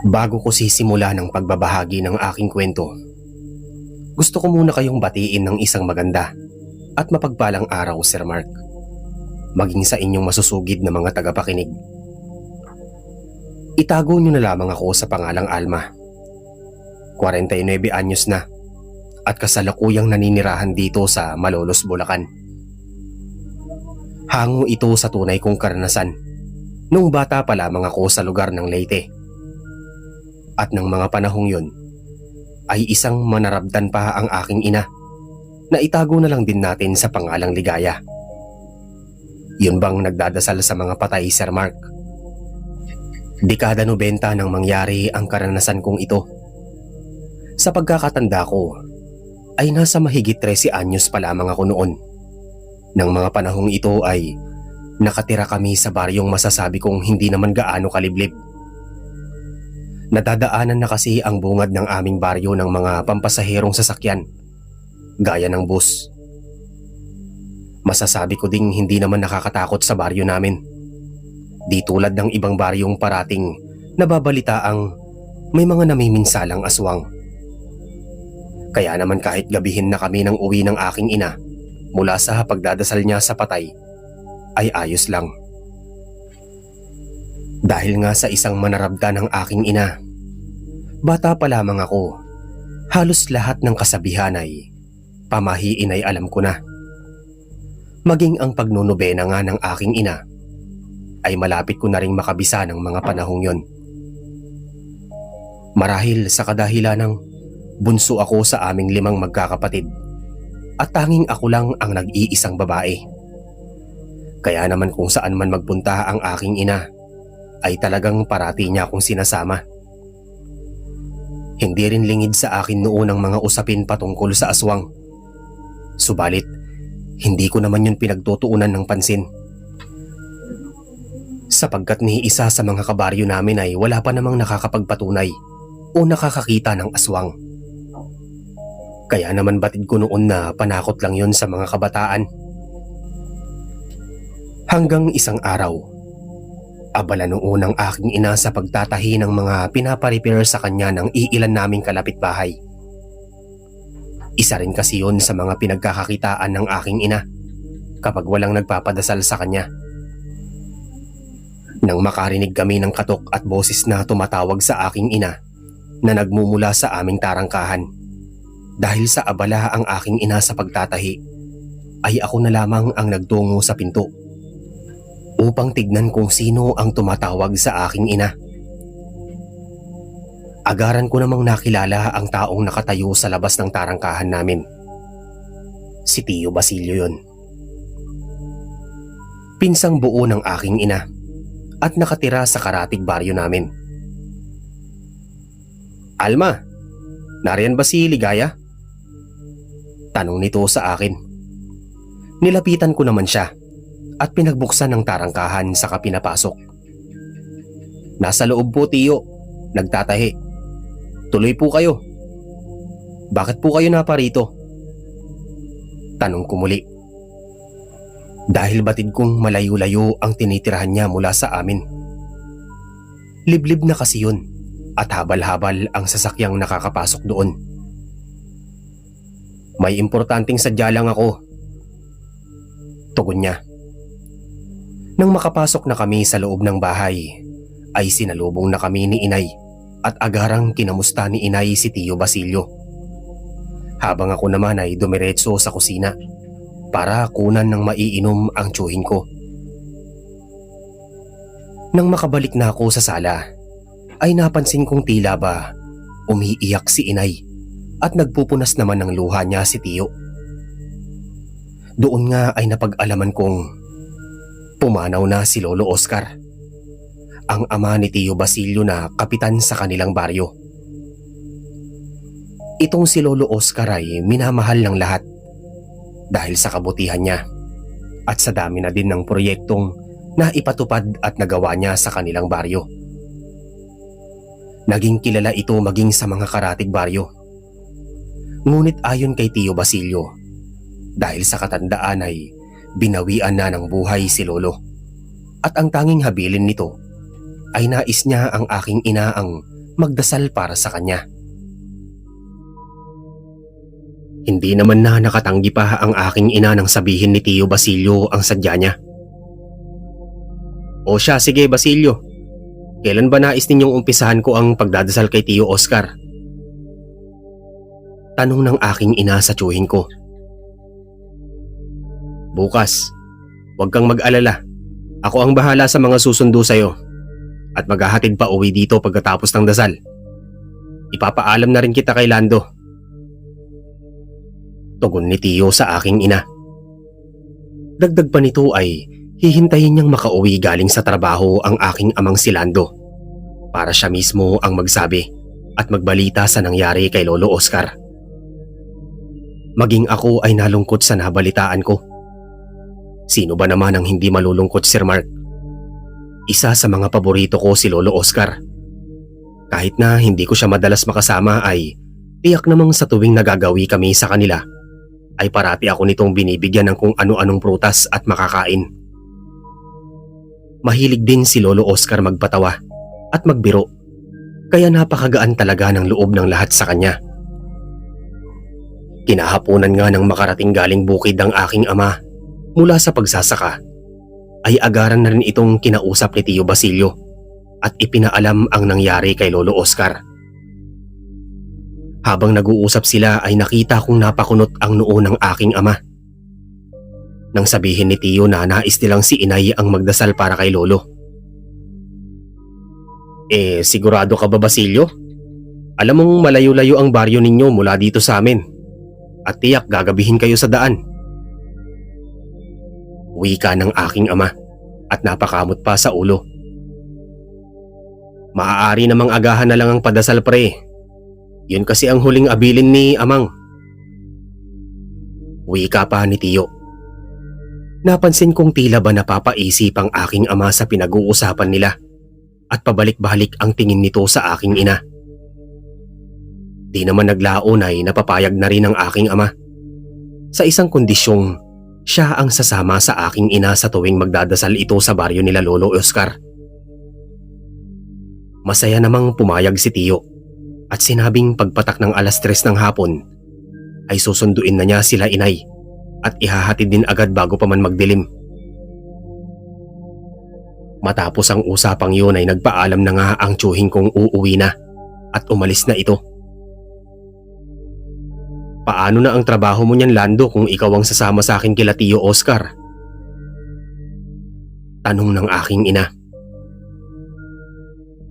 Bago ko sisimula ng pagbabahagi ng aking kwento, gusto ko muna kayong batiin ng isang maganda at mapagpalang araw, Sir Mark. Maging sa inyong masusugid na mga tagapakinig. Itago niyo na lamang ako sa pangalang Alma. 49 anyos na at kasalukuyang naninirahan dito sa Malolos, Bulacan. Hango ito sa tunay kong karanasan nung bata pa lamang ako sa lugar ng Leyte. At ng mga panahong yun ay isang manarabdan pa ang aking ina na itago na lang din natin sa pangalang Ligaya. Yun bang nagdadasal sa mga patay, Sir Mark? Dekada 90 nang mangyari ang karanasan kong ito. Sa pagkakatanda ko ay nasa mahigit 13 anyos pa lamang ako noon. Nang mga panahong ito ay nakatira kami sa baryong masasabi kong hindi naman gaano kaliblib. Nadadaanan na kasi ang bungad ng aming baryo ng mga pampasaherong sasakyan, gaya ng bus. Masasabi ko ding hindi naman nakakatakot sa baryo namin. Di tulad ng ibang baryong parating nababalitaang may mga namiminsalang aswang. Kaya naman kahit gabihin na kami ng uwi ng aking ina mula sa pagdadasal niya sa patay, ay ayos lang. Dahil nga sa isang manarabdan ng aking ina, bata pa lamang ako, halos lahat ng kasabihan ay pamahiin ay alam ko na. Maging ang pagnunubena nga ng aking ina ay malapit ko na ring makabisa ng mga panahong yon. Marahil sa kadahilan ng bunso ako sa aming 5 magkakapatid at tanging ako lang ang nag-iisang babae. Kaya naman kung saan man magpunta ang aking ina ay talagang parati niya akong sinasama. Hindi rin lingid sa akin noon ang mga usapin patungkol sa aswang. Subalit, hindi ko naman yun pinagtutuunan ng pansin. Sapagkat ni isa sa mga kabaryo namin ay wala pa namang nakakapagpatunay o nakakakita ng aswang. Kaya naman batid ko noon na panakot lang yon sa mga kabataan. Hanggang isang araw, abala noon ang aking ina sa pagtatahi ng mga pinaparepair sa kanya ng iilan naming kalapitbahay. Isa rin kasi yun sa mga pinagkakakitaan ng aking ina kapag walang nagpapadasal sa kanya. Nang makarinig kami ng katok at boses na tumatawag sa aking ina na nagmumula sa aming tarangkahan, dahil sa abala ang aking ina sa pagtatahi, ay ako na lamang ang nagtungo sa pinto upang tignan kung sino ang tumatawag sa aking ina. Agaran ko namang nakilala ang taong nakatayo sa labas ng tarangkahan namin. Si Tio Basilio yun. Pinsang buo ng aking ina at nakatira sa karatig baryo namin. "Alma, nariyan ba si Ligaya?" Tanong nito sa akin. Nilapitan ko naman siya at pinagbuksan ng tarangkahan saka pinapasok. "Nasa loob po, Tio. Nagtatahi. Tuloy po kayo. Bakit po kayo naparito?" Tanong ko muli. Dahil batid kong malayo-layo ang tinitirahan niya mula sa amin. Liblib na kasi yun at habal-habal ang sasakyang nakakapasok doon. "May importanteng sadya lang ako," tugon niya. Nang makapasok na kami sa loob ng bahay, ay sinalubong na kami ni Inay at agarang kinamusta ni Inay si Tio Basilio. Habang ako naman ay dumiretso sa kusina para kunan ng maiinom ang tsuhin ko. Nang makabalik na ako sa sala, ay napansin kong tila ba umiiyak si Inay at nagpupunas naman ng luha niya si Tio. Doon nga ay napag-alaman kong pumanaw na si Lolo Oscar, ang ama ni Tio Basilio na kapitan sa kanilang baryo. Itong si Lolo Oscar ay minamahal ng lahat dahil sa kabutihan niya at sa dami na din ng proyektong na ipatupad at nagawa niya sa kanilang baryo. Naging kilala ito maging sa mga karatig baryo. Ngunit ayon kay Tio Basilio, dahil sa katandaan ay binawian na ng buhay si Lolo at ang tanging habilin nito ay nais niya ang aking ina ang magdasal para sa kanya. Hindi naman na nakatanggi pa ang aking ina nang sabihin ni Tio Basilio ang sadya niya. O siya, sige Basilio. Kailan ba nais ninyong umpisahan ko ang pagdadasal kay Tio Oscar? Tanong ng aking ina sa tiyuhin ko. Bukas. Huwag kang mag-alala. Ako ang bahala sa mga susundo sa'yo. At maghahatid pa uwi dito pagkatapos ng dasal. Ipapaalam na rin kita kay Lando. Tugon ni Tio sa aking ina. Dagdag pa nito ay hihintayin niyang makauwi galing sa trabaho ang aking amang si Lando para siya mismo ang magsabi at magbalita sa nangyari kay Lolo Oscar. Maging ako ay nalungkot sa nabalitaan ko. Sino ba naman ang hindi malulungkot, Sir Mark? Isa sa mga paborito ko si Lolo Oscar. Kahit na hindi ko siya madalas makasama ay tiyak namang sa tuwing nagagawi kami sa kanila ay parati ako nitong binibigyan ng kung ano-anong prutas at makakain. Mahilig din si Lolo Oscar magpatawa at magbiro, kaya napakagaan talaga ng loob ng lahat sa kanya. Kinahaponan nga ng makarating galing bukid ang aking ama mula sa pagsasaka, ay agaran na rin itong kinausap ni Tio Basilio at ipinaalam ang nangyari kay Lolo Oscar. Habang nag-uusap sila ay nakita kong napakunot ang noo ng aking ama. Nang sabihin ni Tio na nais nilang si Inay ang magdasal para kay Lolo. Sigurado ka ba Basilio? Alam mong malayo-layo ang baryo ninyo mula dito sa amin at tiyak gagabihin kayo sa daan. Wika ng aking ama at napakamot pa sa ulo. Maaari namang agahan na lang ang padasal pre. Yun kasi ang huling abilin ni amang. Wika pa ni Tio. Napansin kong tila ba napapaisip ang aking ama sa pinag-uusapan nila at pabalik-balik ang tingin nito sa aking ina. Di naman naglaon ay napapayag na rin ang aking ama sa isang kondisyong siya ang sasama sa aking ina sa tuwing magdadasal ito sa baryo nila Lolo Oscar. Masaya namang pumayag si Tio at sinabing pagpatak ng 3:00 ng hapon ay susunduin na niya sila Inay at ihahatid din agad bago pa man magdilim. Matapos ang usapang yun ay nagpaalam na nga ang tiyuhin kong uuwi na at umalis na ito. Paano na ang trabaho mo niyan Lando kung ikaw ang sasama sa akin kila Tio Oscar? Tanong ng aking ina.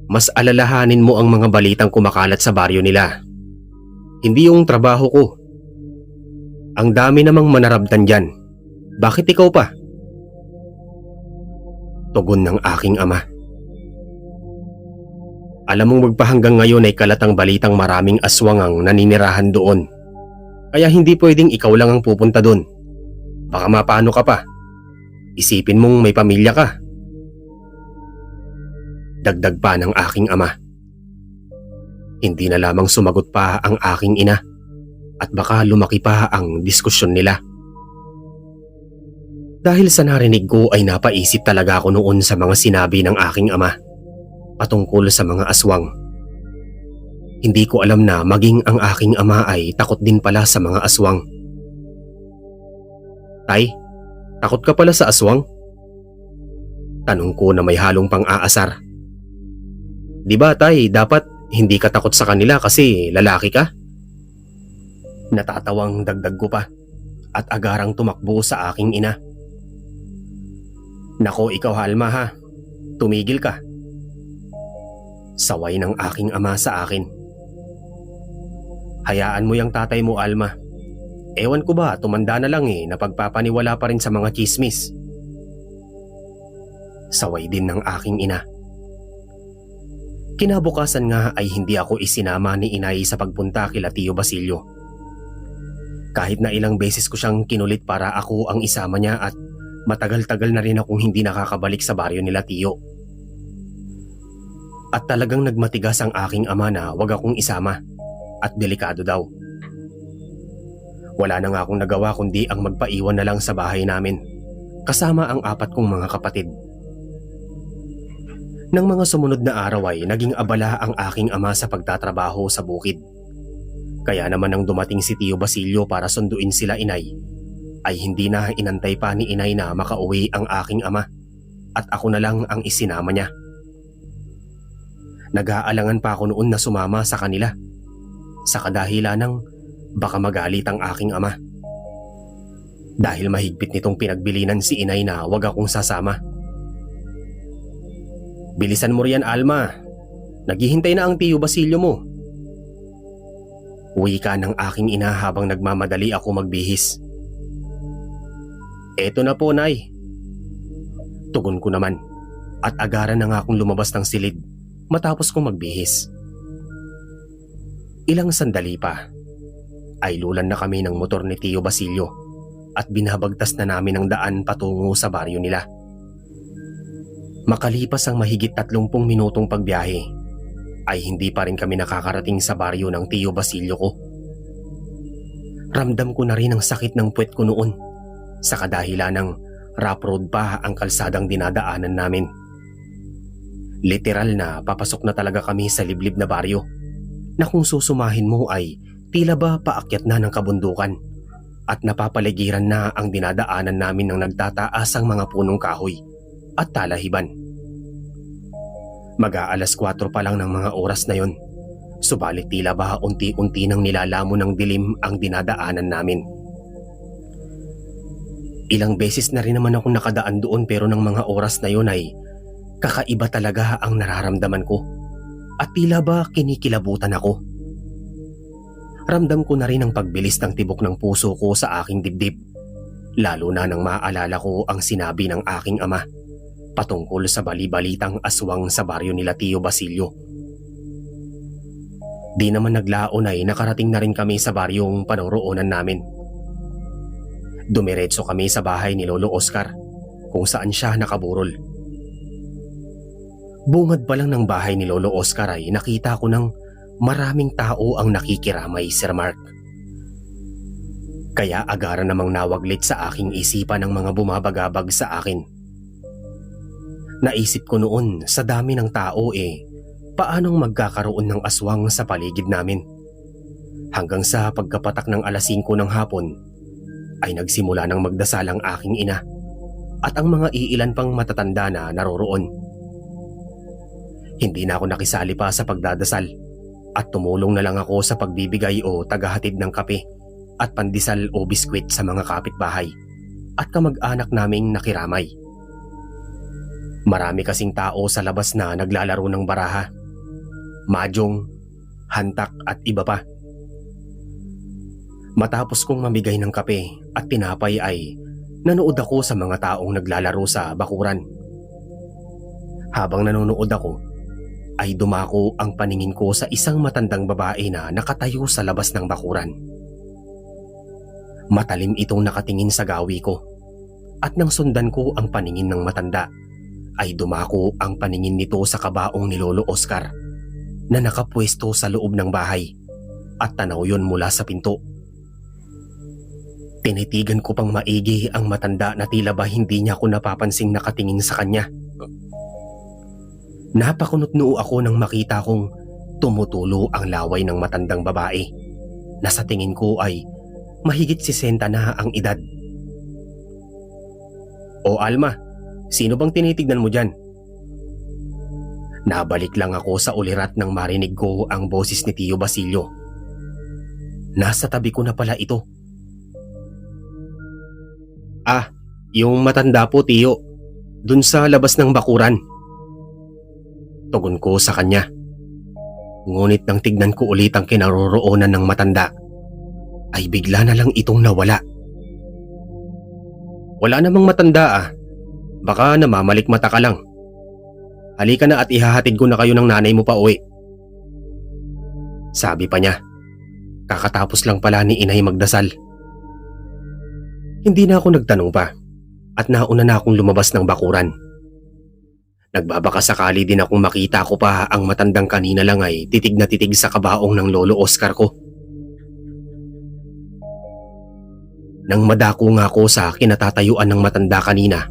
Mas alalahanin mo ang mga balitang kumakalat sa baryo nila. Hindi yung trabaho ko. Ang dami namang manarabtan dyan. Bakit ikaw pa? Tugon ng aking ama. Alam mong magpahanggang ngayon ay kalatang balitang maraming aswang ang naninirahan doon. Kaya hindi pwedeng ikaw lang ang pupunta doon. Baka mapano ka pa. Isipin mong may pamilya ka. Dagdag pa ng aking ama. Hindi na lamang sumagot pa ang aking ina at baka lumaki pa ang diskusyon nila. Dahil sa narinig ko ay napaisip talaga ako noon sa mga sinabi ng aking ama patungkol sa mga aswang. Hindi ko alam na maging ang aking ama ay takot din pala sa mga aswang. Tay, takot ka pala sa aswang? Tanong ko na may halong pang-aasar. Di ba tay, dapat hindi ka takot sa kanila kasi lalaki ka? Natatawang dagdag ko pa at agarang tumakbo sa aking ina. Nako ikaw Halma ha, tumigil ka. Saway ng aking ama sa akin. Hayaan mo yung tatay mo Alma. Ewan ko ba, tumanda na lang napagpapaniwala pa rin sa mga chismis. Saway din ng aking ina. Kinabukasan nga ay hindi ako isinama ni Inay sa pagpunta kila Tio Basilio. Kahit na ilang beses ko siyang kinulit para ako ang isama niya at matagal-tagal na rin akong hindi nakakabalik sa baryo nila Tio. At talagang nagmatigas ang aking ama na wag akong isama at delikado daw. Wala na nga akong nagawa kundi ang magpaiwan na lang sa bahay namin kasama ang 4 kong mga kapatid. Nang mga sumunod na araw ay naging abala ang aking ama sa pagtatrabaho sa bukid. Kaya naman nang dumating si Tio Basilio para sunduin sila inay, ay hindi na inantay pa ni inay na makauwi ang aking ama at ako na lang ang isinama niya. Nag-aalangan pa ako noon na sumama sa kanila sa kadahilan ng baka magalit ang aking ama. Dahil mahigpit nitong pinagbilinan si inay na wag akong sasama. "Bilisan mo riyan, Alma. Naghihintay na ang Tio Basilio mo." Wika ng aking ina habang nagmamadali ako magbihis. "Eto na po, Nay." Tugon ko naman at agaran na nga akong lumabas ng silid matapos kong magbihis. Ilang sandali pa ay lulan na kami ng motor ni Tio Basilio at binabagtas na namin ang daan patungo sa baryo nila. Makalipas ang mahigit 30 minutong pagbiyahe ay hindi pa rin kami nakakarating sa baryo ng Tio Basilio ko. Ramdam ko na rin ang sakit ng puwet ko noon sa kadahilan ng rough road pa ang kalsadang dinadaanan namin. Literal na papasok na talaga kami sa liblib na baryo na kung susumahin mo ay tila ba paakyat na ng kabundukan at napapaligiran na ang dinadaanan namin ng nagtataasang mga punong kahoy at talahiban. Mag-aalas 4 pa lang ng mga oras na yon, subalit tila ba unti-unti nang nilalamo ng dilim ang dinadaanan namin. Ilang beses na rin naman ako nakadaan doon pero ng mga oras na yon ay kakaiba talaga ang nararamdaman ko at tila ba kinikilabutan ako. Ramdam ko na rin ang pagbilis ng tibok ng puso ko sa aking dibdib, lalo na nang maaalala ko ang sinabi ng aking ama patungkol sa bali-balitang aswang sa baryo nila Tio Basilio. Di naman naglaon ay nakarating na rin kami sa baryong panaroonan namin. Dumiretso kami sa bahay ni Lolo Oscar kung saan siya nakaburol. Bungad pa lang ng bahay ni Lolo Oscar ay nakita ko ng maraming tao ang nakikiramay, Sir Mark. Kaya agaran namang nawaglit sa aking isipan ng mga bumabagabag sa akin. Naisip ko noon sa dami ng tao paanong magkakaroon ng aswang sa paligid namin? Hanggang sa pagkapatak ng alas 5 ng hapon ay nagsimula ng magdasal ang aking ina at ang mga iilan pang matatanda na naroroon. Hindi na ako nakisali pa sa pagdadasal at tumulong na lang ako sa pagbibigay o tagahatid ng kape at pandesal o biskwit sa mga kapitbahay at kamag-anak naming nakiramay. Marami kasing tao sa labas na naglalaro ng baraha, mahjong, hantak at iba pa. Matapos kong mamigay ng kape at tinapay ay nanood ako sa mga taong naglalaro sa bakuran. Habang nanonood ako, ay dumako ang paningin ko sa isang matandang babae na nakatayo sa labas ng bakuran. Matalim itong nakatingin sa gawi ko at nang sundan ko ang paningin ng matanda ay dumako ang paningin nito sa kabaong ni Lolo Oscar na nakapwesto sa loob ng bahay at tanaw yon mula sa pinto. Tinitigan ko pang maigi ang matanda na tila ba hindi niya ako napapansing nakatingin sa kanya. Napakunot-noo ako nang makita kong tumutulo ang laway ng matandang babae na sa tingin ko ay mahigit 60 na ang edad. "O Alma, sino bang tinitignan mo dyan?" Nabalik lang ako sa ulirat nang marinig ko ang boses ni Tio Basilio. Nasa tabi ko na pala ito. "Ah, yung matanda po, Tio. Dun sa labas ng bakuran." Tugon ko sa kanya. Ngunit nang tignan ko ulit ang kinaroroonan ng matanda, ay bigla na lang itong nawala. "Wala namang matanda ah. Baka namamalikmata ka lang. Halika na at ihahatid ko na kayo ng nanay mo pa uwi." Sabi pa niya. Kakatapos lang pala ni inay magdasal. Hindi na ako nagtanong pa at nauna na akong lumabas ng bakuran. Nagbabaka sakali din akong makita ko pa ang matandang kanina lang ay titig na titig sa kabaong ng Lolo Oscar ko. Nang madako nga ako sa kinatatayuan ng matanda kanina,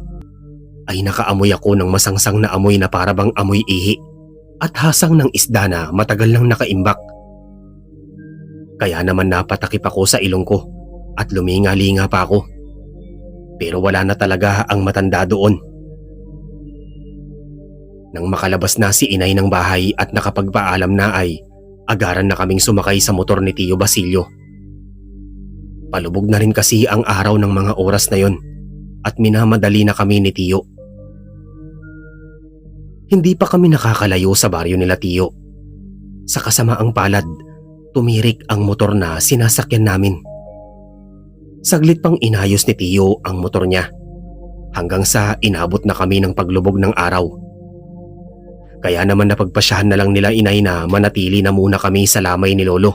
ay nakaamoy ako ng masangsang na amoy na parabang amoy ihi at hasang ng isda na matagal nang nakaimbak. Kaya naman napatakip ako sa ilong ko at luminga-linga pa ako. Pero wala na talaga ang matanda doon. Nang makalabas na si inay ng bahay at nakapagpaalam na ay agaran na kaming sumakay sa motor ni Tio Basilio. Palubog na rin kasi ang araw ng mga oras na yon at minamadali na kami ni Tio. Hindi pa kami nakakalayo sa baryo nila Tio. Sa kasamaang palad, tumirik ang motor na sinasakyan namin. Saglit pang inayos ni Tio ang motor niya hanggang sa inabot na kami ng paglubog ng araw. Kaya naman napagpasyahan na lang nila inay na manatili na muna kami sa lamay ni Lolo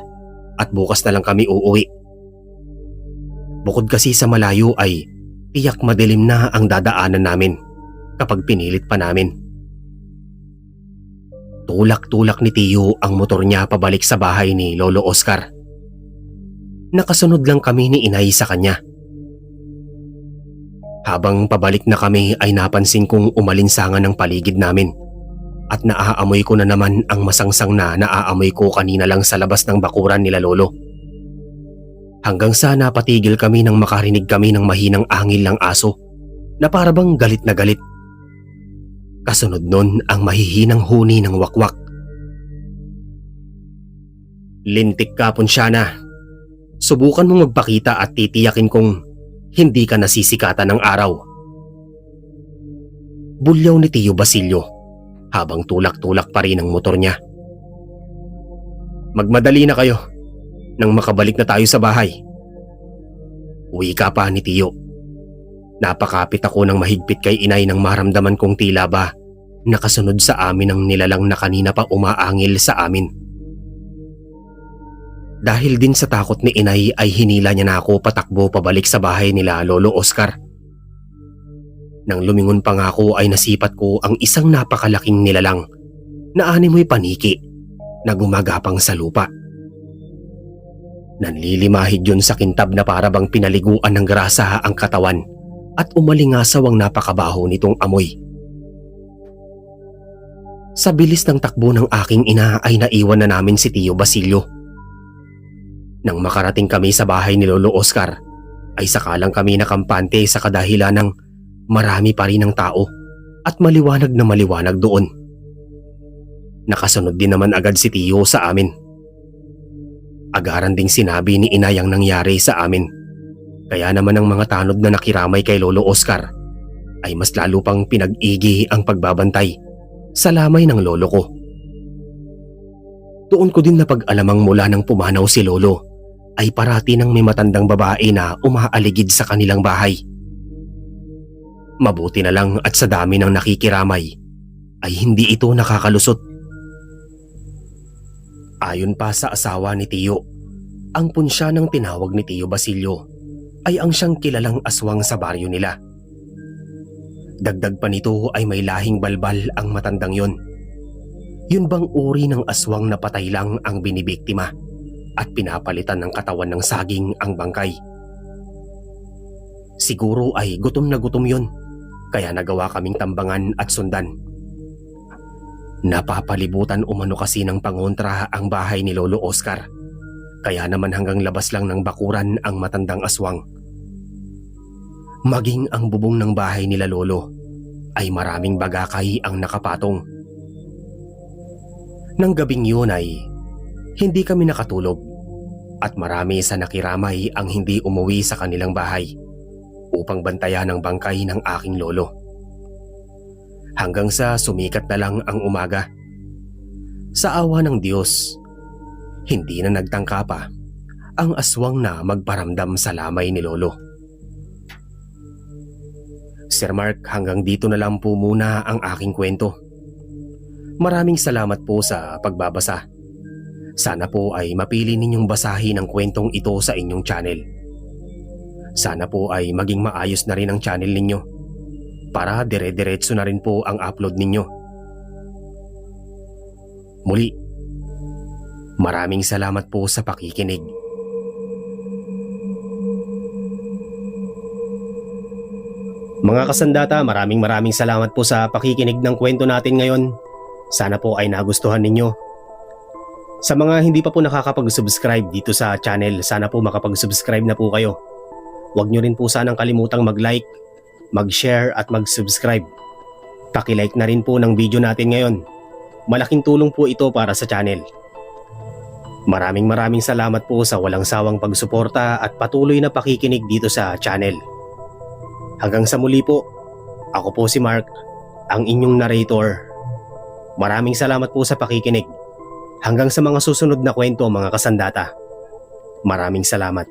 at bukas na lang kami uuwi. Bukod kasi sa malayo ay tiyak madilim na ang dadaanan namin kapag pinilit pa namin. Tulak-tulak ni Tio ang motor niya pabalik sa bahay ni Lolo Oscar. Nakasunod lang kami ni inay sa kanya. Habang pabalik na kami ay napansin kong umalinsangan ng paligid namin at naaamoy ko na naman ang masangsang na naaamoy ko kanina lang sa labas ng bakuran nila Lolo. Hanggang sa napatigil kami nang makarinig kami ng mahinang angil ng aso na parabang galit na galit. Kasunod nun ang mahihinang huni ng wakwak. "Lintik ka, Ponsyana. Subukan mong magpakita at titiyakin kong hindi ka nasisikatan ng araw." Bulyaw ni Tio Basilio habang tulak-tulak pa rin ang motor niya. "Magmadali na kayo nang makabalik na tayo sa bahay." Wika pa ni Tio. Napakapit ako ng mahigpit kay inay nang maramdaman kong tila ba nakasunod sa amin ang nilalang na kanina pa umaangil sa amin. Dahil din sa takot ni inay ay hinila niya na ako patakbo pabalik sa bahay nila Lolo Oscar. Nang lumingon pa nga ako ay nasipat ko ang isang napakalaking nilalang na animoy paniki na gumagapang sa lupa. Nanlilimahid yun sa kintab na parabang pinaliguan ng grasa ang katawan at umalingasaw ang napakabaho nitong amoy. Sa bilis ng takbo ng aking ina ay naiwan na namin si Tio Basilio. Nang makarating kami sa bahay ni Lolo Oscar ay sakalang kami nakampante sa kadahilan ng marami pa rin ang tao at maliwanag na maliwanag doon. Nakasunod din naman agad si Tio sa amin. Agaran ding sinabi ni inay ang nangyari sa amin. Kaya naman ang mga tanod na nakiramay kay Lolo Oscar ay mas lalo pang pinag-igi ang pagbabantay sa lamay ng lolo ko. Doon ko din napag-alamang mula nang pumanaw si Lolo ay parati nang may matandang babae na umaaligid sa kanilang bahay. Mabuti na lang at sa dami ng nakikiramay ay hindi ito nakakalusot. Ayon pa sa asawa ni Tio, ang punsyanang tinawag ni Tio Basilio ay ang siyang kilalang aswang sa baryo nila. Dagdag pa nito ay may lahing balbal ang matandang yon. Yun bang uri ng aswang na patay lang ang binibiktima at pinapalitan ng katawan ng saging ang bangkay? Siguro ay gutom na gutom yon, kaya nagawa kaming tambangan at sundan. Napapalibutan umano kasi ng pangontra ang bahay ni Lolo Oscar, kaya naman hanggang labas lang ng bakuran ang matandang aswang. Maging ang bubong ng bahay nila Lolo ay maraming bagakay ang nakapatong. Nang gabing yun ay hindi kami nakatulog at marami sa nakiramay ang hindi umuwi sa kanilang bahay upang bantayan ang bangkay ng aking lolo. Hanggang sa sumikat na lang ang umaga. Sa awa ng Diyos, hindi na nagtangka pa ang aswang na magparamdam sa lamay ni Lolo. Sir Mark, hanggang dito na lang po muna ang aking kwento. Maraming salamat po sa pagbabasa. Sana po ay mapili ninyong basahin ang kwentong ito sa inyong channel. Sana po ay maging maayos na rin ang channel ninyo para dire-diretso na rin po ang upload ninyo. Muli, maraming salamat po sa pakikinig. Mga kasandata, maraming salamat po sa pakikinig ng kwento natin ngayon. Sana po ay nagustuhan ninyo. Sa mga hindi pa po nakakapag-subscribe dito sa channel, sana po makapag-subscribe na po kayo. Huwag nyo rin po sanang kalimutang mag-like, mag-share at mag-subscribe. Paki-like na rin po ng video natin ngayon. Malaking tulong po ito para sa channel. Maraming salamat po sa walang sawang pagsuporta at patuloy na pakikinig dito sa channel. Hanggang sa muli po, ako po si Mark, ang inyong narrator. Maraming salamat po sa pakikinig. Hanggang sa mga susunod na kwento mga kasandata. Maraming salamat.